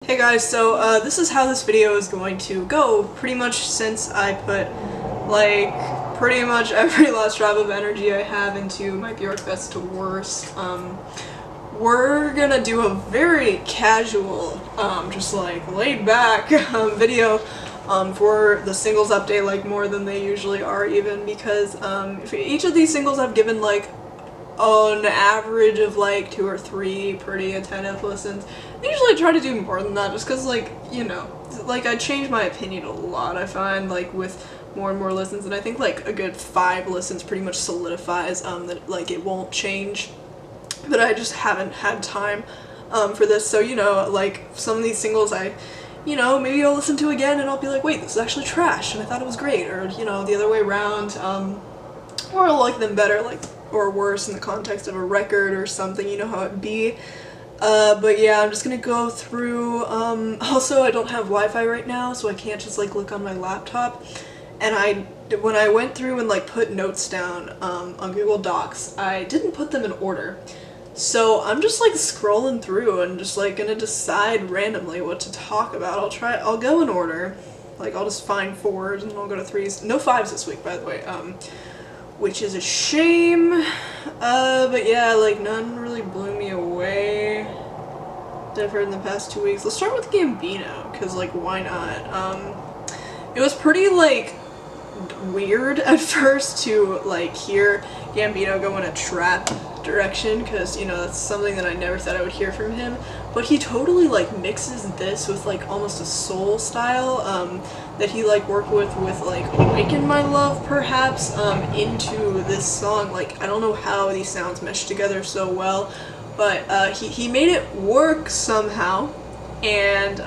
Hey guys, so this is how this video is going to go, pretty much since I put, like, pretty much every last drop of energy I have into my Bjork Best to Worst. We're gonna do a very casual, just like laid back video for the singles update, like more than they usually are even, because for each of these singles I've given like an average of like 2 or 3 pretty attentive listens. I usually try to do more than that just because, like, you know, like I change my opinion a lot, I find, like with more and more listens, and I think like a good 5 listens pretty much solidifies that like it won't change, but I just haven't had time for this. So, you know, like some of these singles maybe I'll listen to again and I'll be like, wait, this is actually trash and I thought it was great, or, you know, the other way around, or I'll like them better, like, or worse in the context of a record or something, you know how it be. But yeah, I'm just gonna go through, also I don't have Wi-Fi right now, so I can't just like look on my laptop, and when I went through and like put notes down on Google Docs, I didn't put them in order. So I'm just like scrolling through and just like gonna decide randomly what to talk about. I'll go in order, like I'll just find 4s and I'll go to 3s. No 5s this week, by the way, which is a shame, but yeah, like none really blew me away that I've heard in the past 2 weeks. Let's start with Gambino, because like why not? It was pretty like weird at first to like hear Gambino go in a trap direction, because, you know, that's something that I never thought I would hear from him, but he totally like mixes this with like almost a soul style that he like worked with like Awaken My Love perhaps into this song. Like I don't know how these sounds mesh together so well, but he made it work somehow, and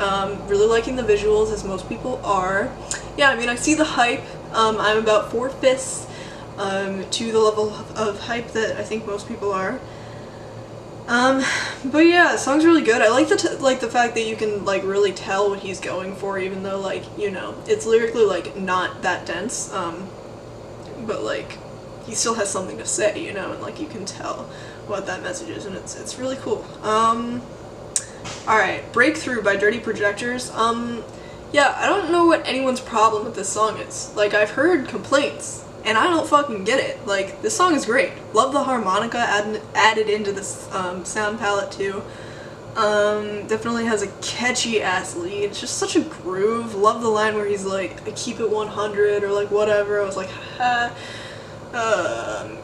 really liking the visuals, as most people are. Yeah, I mean, I see the hype. I'm about 4/5 to the level of hype that I think most people are. But yeah, the song's really good. I like the fact that you can like really tell what he's going for, even though, like, you know, it's lyrically like not that dense. But like he still has something to say, you know, and like you can tell what that message is, and it's really cool. Alright, Breakthrough by Dirty Projectors. Yeah, I don't know what anyone's problem with this song is. Like, I've heard complaints, and I don't fucking get it. Like, this song is great. Love the harmonica added into this sound palette too. Definitely has a catchy ass lead. It's just such a groove. Love the line where he's like, I keep it 100 or like whatever. I was like, ha.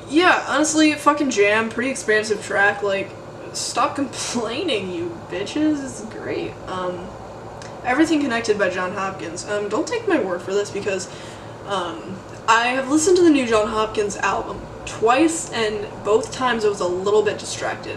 Yeah, honestly, fucking jam. Pretty expansive track. Like, stop complaining, you bitches. It's great. Everything Connected by Jon Hopkins. Don't take my word for this, because I have listened to the new Jon Hopkins album twice, and both times I was a little bit distracted.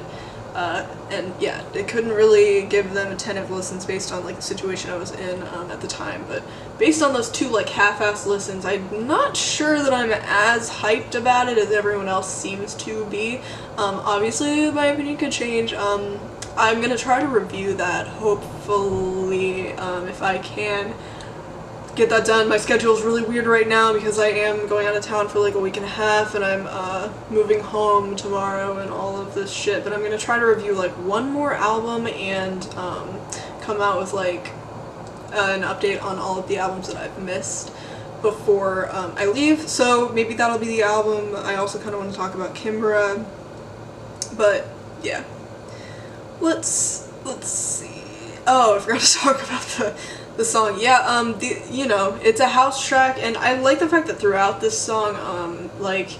And yeah, I couldn't really give them attentive listens based on like the situation I was in at the time, but based on those 2 like half-assed listens, I'm not sure that I'm as hyped about it as everyone else seems to be. Obviously my opinion could change. I'm gonna try to review that, hopefully, if I can get that done. My schedule is really weird right now because I am going out of town for like a week and a half, and I'm moving home tomorrow and all of this shit, but I'm gonna try to review like 1 more album and come out with like an update on all of the albums that I've missed before I leave, so maybe that'll be the album. I also kind of want to talk about Kimbra, but yeah. Let's see. Oh, I forgot to talk about the song. Yeah, you know, it's a house track, and I like the fact that throughout this song, like,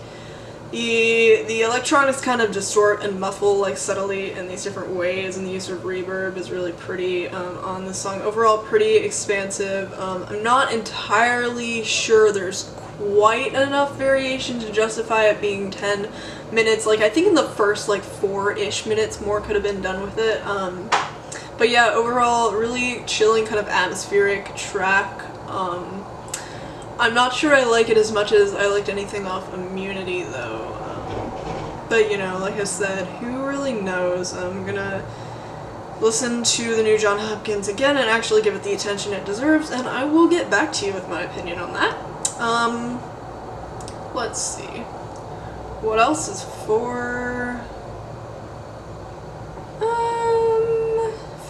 the electronics kind of distort and muffle, like, subtly in these different ways, and the use of reverb is really pretty on this song. Overall, pretty expansive. I'm not entirely sure there's quite enough variation to justify it being 10 minutes. Like, I think in the first, like, 4-ish minutes more could have been done with it. But yeah, overall, really chilling, kind of atmospheric track. I'm not sure I like it as much as I liked anything off Immunity, though. But, you know, like I said, who really knows? I'm gonna listen to the new Jon Hopkins again and actually give it the attention it deserves, and I will get back to you with my opinion on that. Let's see. What else is for...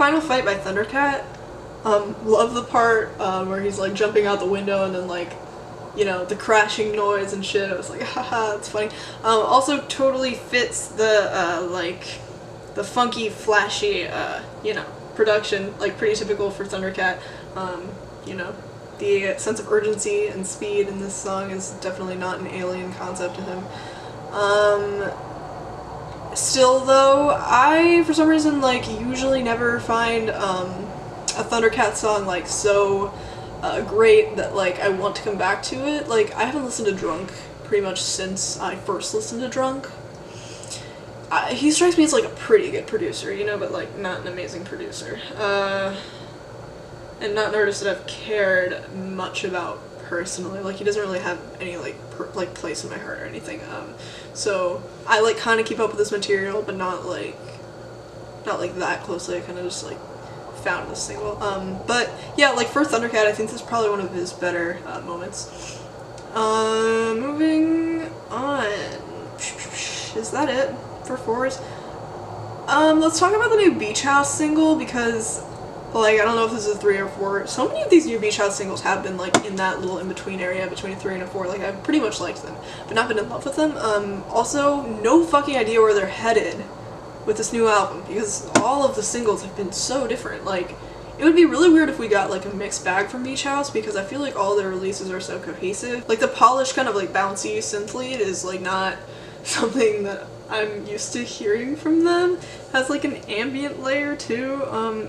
Final Fight by Thundercat. Love the part where he's like jumping out the window and then like, you know, the crashing noise and shit. I was like, haha, it's funny. Also totally fits the like the funky, flashy, you know, production, like pretty typical for Thundercat. You know, the sense of urgency and speed in this song is definitely not an alien concept to him. Still though, I, for some reason, like, usually never find, a Thundercat song, like, so, great that, like, I want to come back to it. Like, I haven't listened to Drunk pretty much since I first listened to Drunk. He strikes me as, like, a pretty good producer, you know, but, like, not an amazing producer. And not an artist that I've cared much about personally. Like, he doesn't really have any, like, place in my heart or anything. So I, like, kind of keep up with this material, but not like that closely. I kind of just, like, found this single. But yeah, like, for Thundercat, I think this is probably one of his better moments. Moving on. Is that it for fours? Let's talk about the new Beach House single, because, like, I don't know if this is a 3 or 4. So many of these new Beach House singles have been, like, in that little in-between area between a 3 and a 4. Like, I've pretty much liked them, but not been in love with them. Also, no fucking idea where they're headed with this new album, because all of the singles have been so different. Like, it would be really weird if we got, like, a mixed bag from Beach House, because I feel like all their releases are so cohesive. Like, the polished kind of, like, bouncy synth lead is, like, not something that I'm used to hearing from them. Has like an ambient layer too.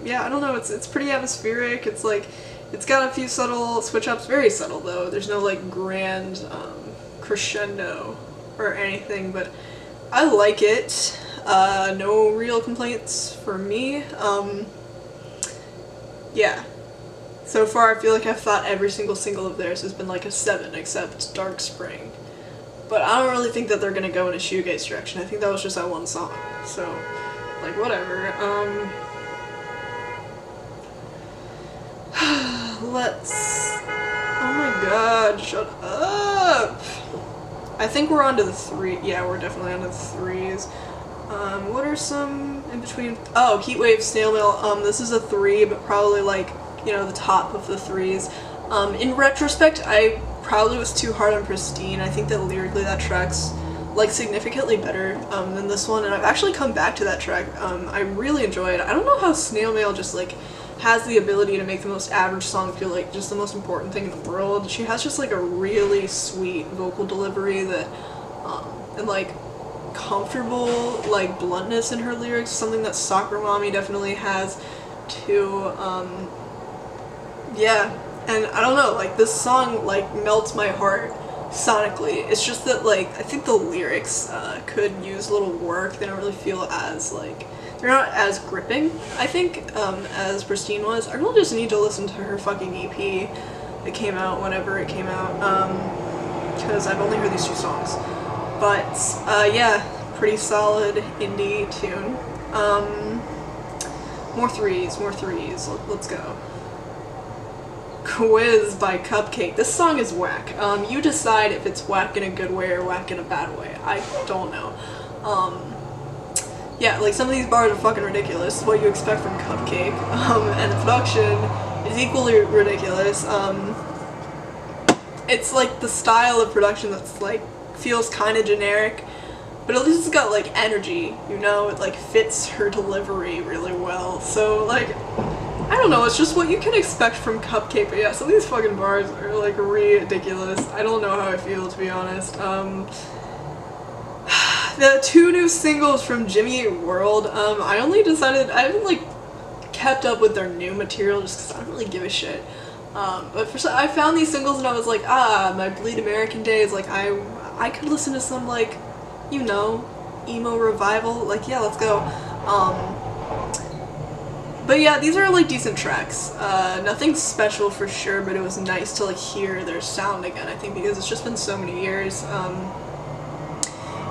Yeah, I don't know, it's pretty atmospheric. It's like, it's got a few subtle switch ups, very subtle though. There's no like grand crescendo or anything, but I like it. No real complaints for me. Yeah. So far I feel like I've thought every single single of theirs has been like a 7, except Dark Spring. But I don't really think that they're gonna go in a shoegaze direction. I think that was just that one song. So, like, whatever. Let's... Oh my god, shut up! I think we're on to the 3. Yeah, we're definitely on to the 3s. What are some in between? Oh, Heatwave, Snail Mail. This is a 3, but probably, like, you know, the top of the 3s. In retrospect, I probably was too hard on Pristine. I think that lyrically that track's like significantly better than this one, and I've actually come back to that track. I really enjoy it. I don't know how Snail Mail just like has the ability to make the most average song feel like just the most important thing in the world. She has just like a really sweet vocal delivery that and like comfortable like bluntness in her lyrics, something that Soccer Mommy definitely has too. Yeah. And I don't know, like, this song, like, melts my heart sonically. It's just that, like, I think the lyrics could use a little work. They don't really feel as, like, they're not as gripping, I think, as Pristine was. I really just need to listen to her fucking EP that came out whenever it came out, because I've only heard these 2 songs. But, yeah, pretty solid indie tune. More threes. Let's go. Quiz by Cupcake. This song is whack. You decide if it's whack in a good way or whack in a bad way. I don't know. Yeah, like some of these bars are fucking ridiculous. What you expect from Cupcake. And the production is equally ridiculous. It's like the style of production that's like feels kind of generic, but at least it's got like energy, you know? It like fits her delivery really well. So like, I don't know, it's just what you can expect from Cupcake, but yeah, some of these fucking bars are like ridiculous. I don't know how I feel, to be honest. The 2 new singles from Jimmy Eat World, I haven't like kept up with their new material just because I don't really give a shit. But I found these singles and I was like, my Bleed American days, like I could listen to some like, you know, emo revival, like yeah, let's go. But yeah, these are like decent tracks. Nothing special for sure, but it was nice to like hear their sound again, I think, because it's just been so many years.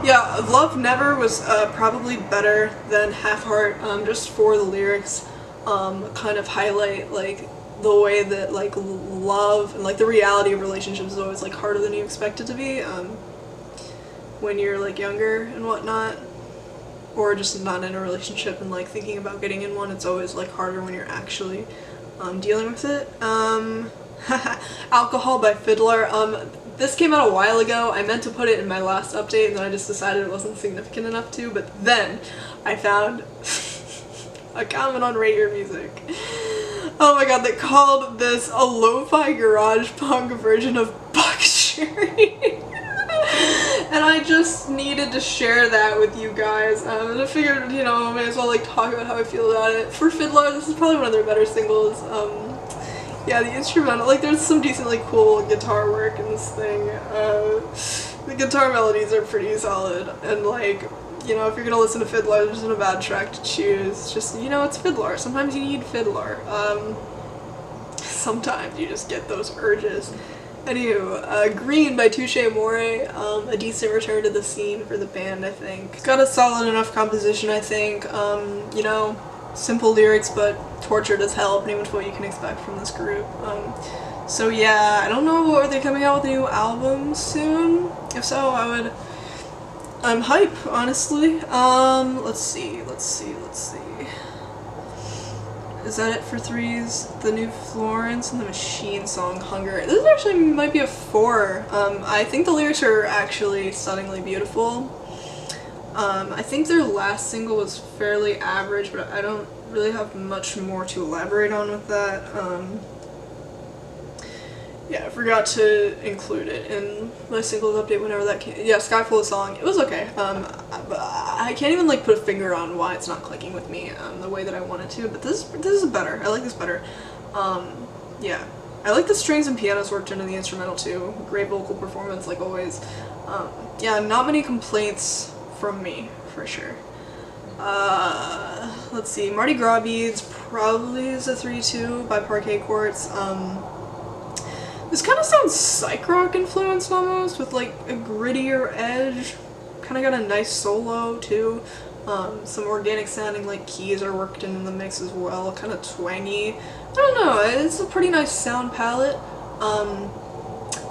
Yeah, Love Never was probably better than Half Heart, just for the lyrics, kind of highlight like the way that like love and like the reality of relationships is always like harder than you expect it to be when you're like younger and whatnot. or just not in a relationship and like thinking about getting in one. It's always like harder when you're actually dealing with it. Alcohol by Fiddler. This came out a while ago. I meant to put it in my last update and then I just decided it wasn't significant enough to, but then I found a comment on Rate Your Music. Oh my god, they called this a lo-fi garage punk version of Buck Cherry. And I just needed to share that with you guys. And I figured, you know, I may as well like talk about how I feel about it. For Fiddler, this is probably one of their better singles. Yeah, the instrumental, like there's some decently cool guitar work in this thing. The guitar melodies are pretty solid, and like, you know, if you're gonna listen to Fiddler, there isn't a bad track to choose. Just, you know, it's Fiddler. Sometimes you need Fiddler. Sometimes you just get those urges. Anywho, Green by Touche Amore, a decent return to the scene for the band, I think. It's got a solid enough composition, I think. You know, simple lyrics, but tortured as hell, pretty much what you can expect from this group. So yeah, I don't know, are they coming out with a new album soon? If so, I'm hype, honestly. Let's see. Is that it for threes? The new Florence and the Machine song, Hunger. This actually might be a 4. I think the lyrics are actually stunningly beautiful. I think their last single was fairly average, but I don't really have much more to elaborate on with that. Yeah, I forgot to include it in my singles update whenever that came. Yeah, Skyfall song, it was okay. I can't even like put a finger on why it's not clicking with me the way that I wanted to, but this is better. I like this better. Yeah, I like the strings and pianos worked into the instrumental too. Great vocal performance like always. Yeah, not many complaints from me for sure. Let's see, Mardi Gras Beads probably is a 3-2 by Parquet Courts. This kind of sounds psych rock influenced almost, with like a grittier edge. Kind of got a nice solo too. Some organic sounding like keys are worked in the mix as well, kind of twangy. I don't know, it's a pretty nice sound palette.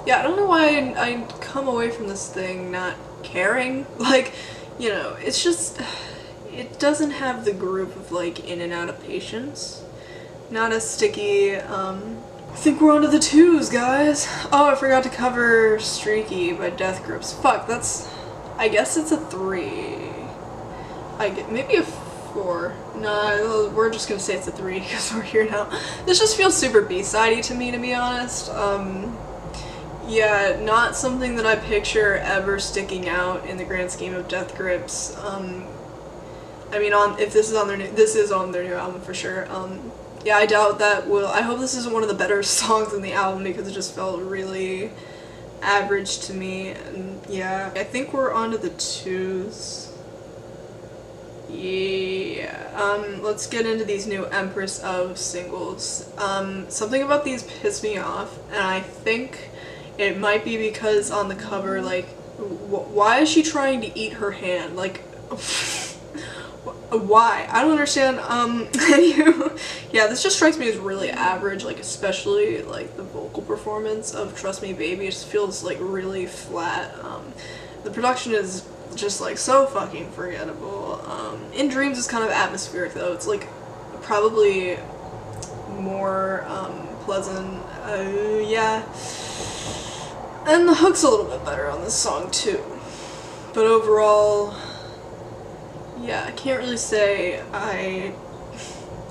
Yeah, I don't know why I come away from this thing not caring. Like, you know, it's just, it doesn't have the groove of like In and Out of Patience. Not as sticky. I think we're on to the 2s, guys. Oh, I forgot to cover Streaky by Death Grips. Fuck, that's, I guess it's a 3. Maybe a 4. Nah, we're just gonna say it's a 3 because we're here now. This just feels super B-sidey to me, to be honest. Yeah, not something that I picture ever sticking out in the grand scheme of Death Grips. I mean, if this is on their new album for sure. Yeah, I doubt that will. I hope this isn't one of the better songs in the album because it just felt really average to me. And yeah, I think we're on to the 2s. Yeah. Let's get into these new Empress of singles. Something about these pissed me off, and I think it might be because on the cover, like, why is she trying to eat her hand? Like, why? I don't understand. Anywho, yeah, this just strikes me as really average, like, especially, like, the vocal performance of Trust Me Baby. It just feels, like, really flat. The production is just, like, so fucking forgettable. In Dreams is kind of atmospheric, though. It's, like, probably more, pleasant. Yeah. And the hook's a little bit better on this song, too. But overall, yeah, I can't really say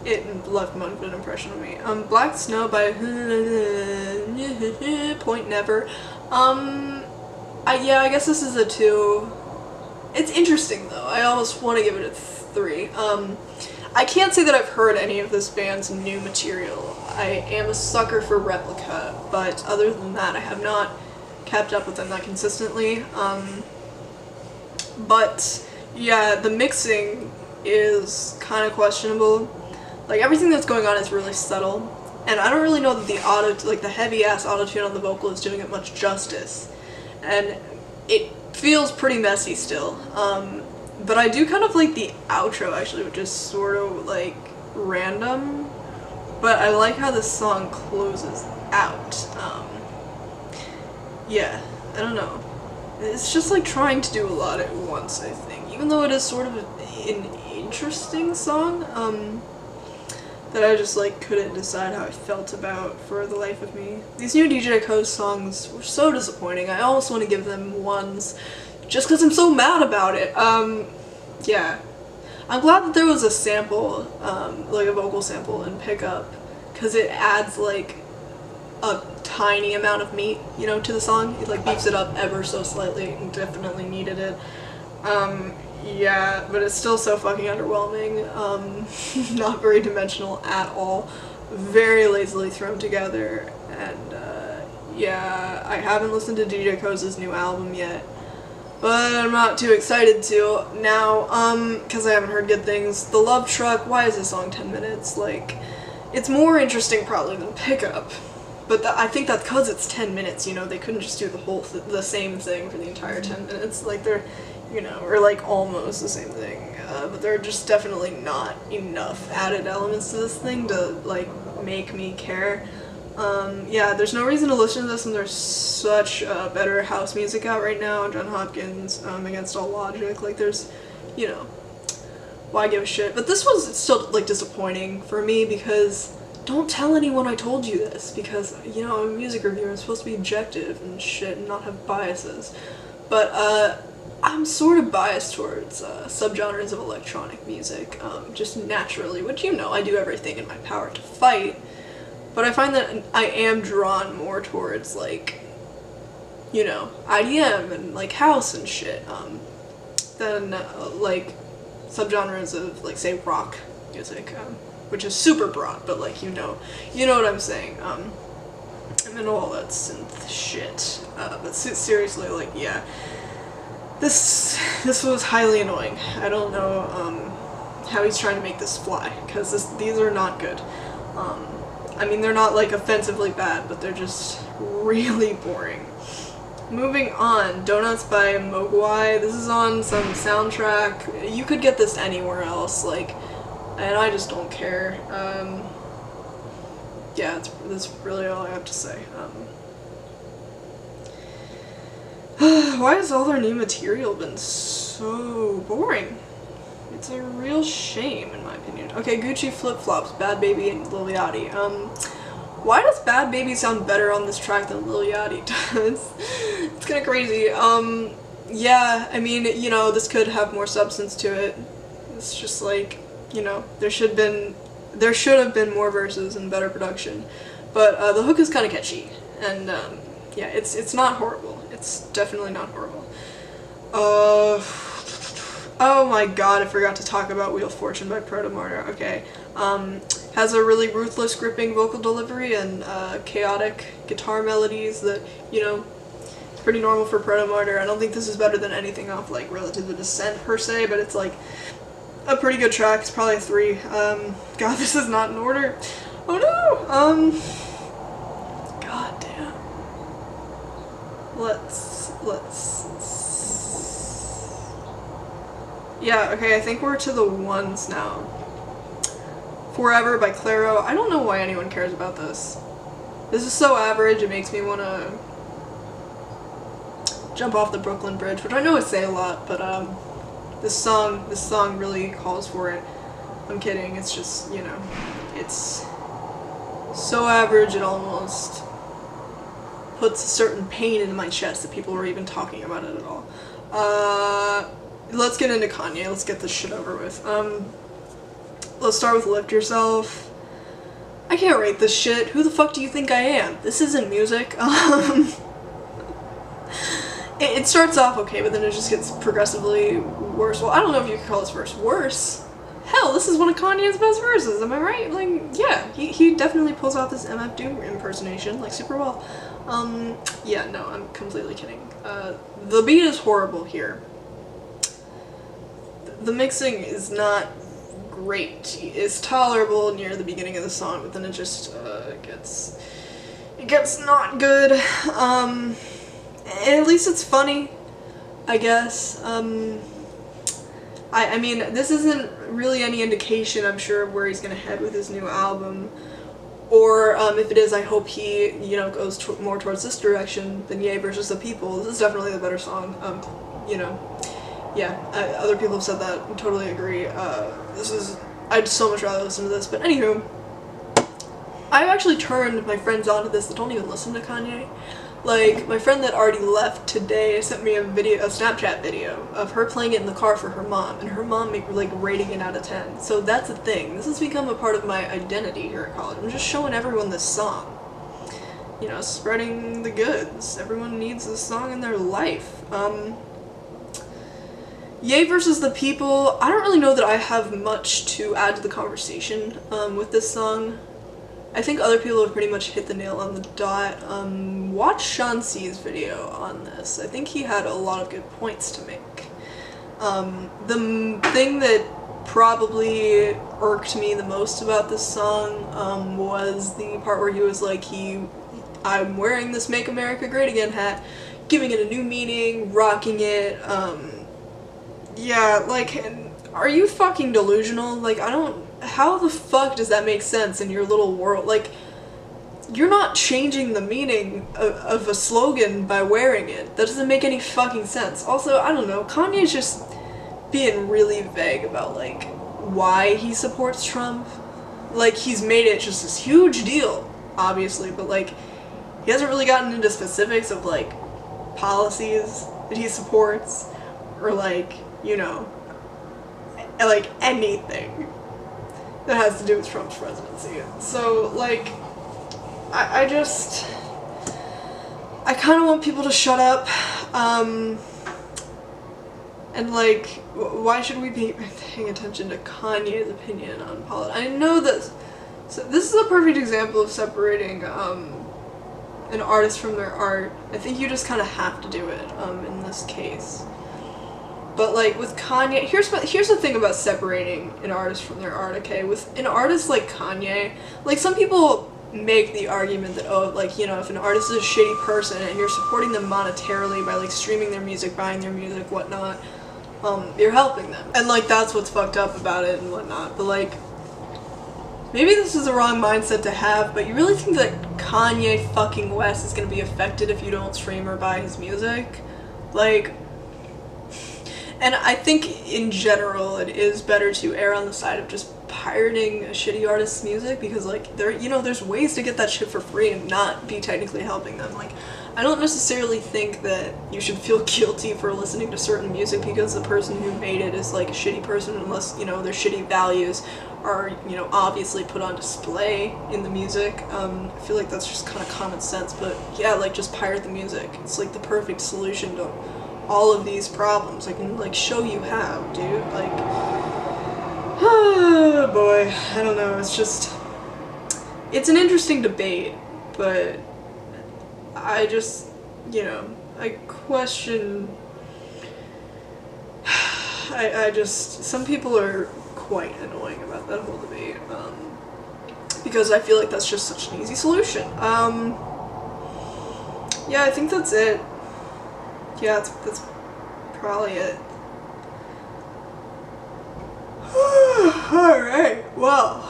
it left much of an impression on me. Black Snow by Point Never. Yeah, I guess this is a 2. It's interesting though. I almost want to give it a 3. I can't say that I've heard any of this band's new material. I am a sucker for Replica, but other than that, I have not kept up with them that consistently. But yeah, the mixing is kind of questionable. Like, everything that's going on is really subtle, and I don't really know that the heavy-ass auto-tune on the vocal is doing it much justice. And it feels pretty messy still. But I do kind of like the outro, actually, which is sort of, like, random. But I like how this song closes out. Yeah, I don't know. It's just, like, trying to do a lot at once, I think. Even though it is sort of an interesting song, that I just like couldn't decide how I felt about for the life of me. These new DJ Co's songs were so disappointing. I almost want to give them ones just because I'm so mad about it. Yeah. I'm glad that there was a sample, like a vocal sample in Pickup, because it adds like a tiny amount of meat, you know, to the song. It like beefs it up ever so slightly, and definitely needed it. Yeah, but it's still so fucking underwhelming. Not very dimensional at all. Very lazily thrown together, and yeah, I haven't listened to DJ Co's new album yet, but I'm not too excited to now, because I haven't heard good things. The Love Truck, why is this song 10 minutes? Like, it's more interesting probably than Pickup, but I think that's because it's 10 minutes, you know, they couldn't just do the same thing for the entire 10 minutes, like they're, you know, or like almost the same thing, but there are just definitely not enough added elements to this thing to like make me care. Yeah, there's no reason to listen to this, and there's such better house music out right now. John Hopkins, Against All Logic, like there's, you know, why give a shit? But this was still like disappointing for me because don't tell anyone I told you this, because, you know, I'm a music reviewer, I'm supposed to be objective and shit and not have biases. But I'm sort of biased towards subgenres of electronic music, just naturally, which, you know, I do everything in my power to fight, but I find that I am drawn more towards, like, you know, IDM and, like, house and shit, than, like, subgenres of, like, say, rock music, which is super broad, but, like, you know what I'm saying, I'm into all that synth shit, but seriously, like, yeah. This was highly annoying. I don't know how he's trying to make this fly, because these are not good. I mean, they're not like offensively bad, but they're just really boring. Moving on, Donuts by Mogwai. This is on some soundtrack. You could get this anywhere else, like, and I just don't care. Yeah, that's really all I have to say. Why has all their new material been so boring? It's a real shame, in my opinion. Okay, Gucci Flip Flops, Bad Baby, and Lil Yachty. Why does Bad Baby sound better on this track than Lil Yachty does? It's kinda crazy. Yeah, I mean, you know, this could have more substance to it. It's just like, you know, there should have been more verses and better production. But the hook is kinda catchy, and yeah, it's not horrible. It's definitely not horrible. Oh my god, I forgot to talk about Wheel of Fortune by Protomartyr. Okay. Has a really ruthless, gripping vocal delivery and chaotic guitar melodies that, you know, it's pretty normal for Protomartyr. I don't think this is better than anything off, like, Relative to Descent per se, but it's, like, a pretty good track. It's probably a 3. God, this is not in order. Oh no! God damn. Yeah, okay, I think we're to the ones now. Forever by Clairo. I don't know why anyone cares about this. This is so average, it makes me want to jump off the Brooklyn Bridge, which I know I say a lot, but this song really calls for it. I'm kidding, it's just, you know, it's so average it almost puts a certain pain into my chest that people were even talking about it at all. Let's get into Kanye. Let's get this shit over with. Let's start with Lift Yourself. I can't rate this shit. Who the fuck do you think I am? This isn't music. It starts off okay, but then it just gets progressively worse. Well, I don't know if you could call this verse worse. Hell, this is one of Kanye's best verses, am I right? Like, yeah, he definitely pulls off this MF Doom impersonation, like, super well. Yeah, no, I'm completely kidding. The beat is horrible here. The mixing is not great. It's tolerable near the beginning of the song, but then it just, it gets not good. At least it's funny, I guess. I mean, this isn't really any indication, I'm sure, of where he's gonna head with his new album. Or, if it is, I hope he, you know, goes more towards this direction than Ye versus the People. This is definitely the better song. You know, yeah, other people have said that. I totally agree. I'd so much rather listen to this. But anywho, I've actually turned my friends onto this that don't even listen to Kanye. Like, my friend that already left today sent me a Snapchat video of her playing it in the car for her mom, and her mom like rating it out of 10. So that's a thing. This has become a part of my identity here at college. I'm just showing everyone this song. You know, spreading the goods. Everyone needs this song in their life. Ye versus the People. I don't really know that I have much to add to the conversation with this song. I think other people have pretty much hit the nail on the dot. Watch Sean C's video on this. I think he had a lot of good points to make. The thing that probably irked me the most about this song was the part where he was like, I'm wearing this Make America Great Again hat, giving it a new meaning, rocking it. Yeah, like, are you fucking delusional? Like, how the fuck does that make sense in your little world? Like, you're not changing the meaning of a slogan by wearing it. That doesn't make any fucking sense. Also, I don't know, Kanye's just being really vague about, like, why he supports Trump. Like, he's made it just this huge deal, obviously, but, like, he hasn't really gotten into specifics of, like, policies that he supports, or, like, you know, like, anything that has to do with Trump's presidency. So, like, I kind of want people to shut up, and, like, why should we be paying attention to Kanye's opinion on politics? I know that, so this is a perfect example of separating, an artist from their art. I think you just kind of have to do it, in this case. But, like, with Kanye, here's the thing about separating an artist from their art, okay? With an artist like Kanye, like, some people make the argument that, oh, like, you know, if an artist is a shitty person and you're supporting them monetarily by, like, streaming their music, buying their music, whatnot, you're helping them. And, like, that's what's fucked up about it and whatnot. But, like, maybe this is the wrong mindset to have, but you really think that Kanye fucking West is gonna be affected if you don't stream or buy his music? Like, and I think in general it is better to err on the side of just pirating a shitty artist's music, because, like, there's ways to get that shit for free and not be technically helping them. Like, I don't necessarily think that you should feel guilty for listening to certain music because the person who made it is, like, a shitty person, unless, you know, their shitty values are, you know, obviously put on display in the music. I feel like that's just kind of common sense, but yeah, like, just pirate the music. It's, like, the perfect solution to all of these problems. I can, like, show you how, dude. Like, oh boy, I don't know, it's an interesting debate, but I just, you know, I question, some people are quite annoying about that whole debate, because I feel like that's just such an easy solution. Yeah, I think that's it. Yeah, that's probably it. Alright, well,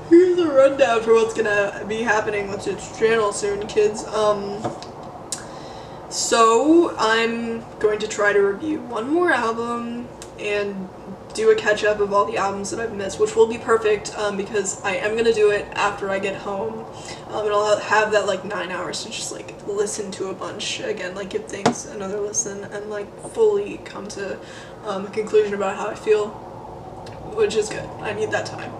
here's a rundown for what's gonna be happening with this channel soon, kids. So I'm going to try to review one more album and do a catch-up of all the albums that I've missed, which will be perfect, because I am gonna do it after I get home, and I'll have that, like, 9 hours to just, like, listen to a bunch again, like, give things another listen, and, like, fully come to a conclusion about how I feel, which is good. I need that time.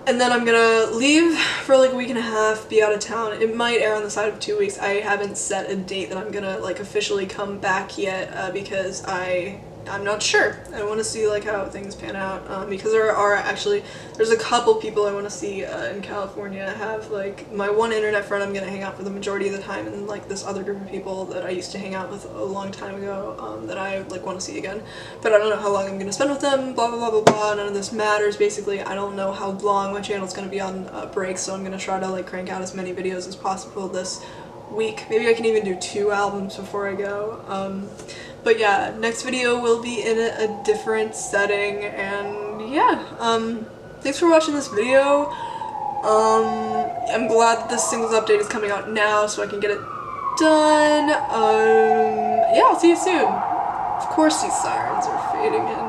And then I'm gonna leave for, like, a week and a half, be out of town. It might err on the side of 2 weeks. I haven't set a date that I'm gonna, like, officially come back yet, because I'm not sure. I want to see, like, how things pan out, because there's a couple people I want to see in California. I have, like, my one internet friend I'm going to hang out for the majority of the time, and then, like, this other group of people that I used to hang out with a long time ago, that I, like, want to see again. But I don't know how long I'm going to spend with them, blah, blah, blah, blah, blah, none of this matters, basically. I don't know how long my channel's going to be on break, so I'm going to try to, like, crank out as many videos as possible this week. Maybe I can even do 2 albums before I go. But yeah, next video will be in a different setting, and yeah, thanks for watching this video. I'm glad that this singles update is coming out now so I can get it done. Yeah, I'll see you soon. Of course these sirens are fading in.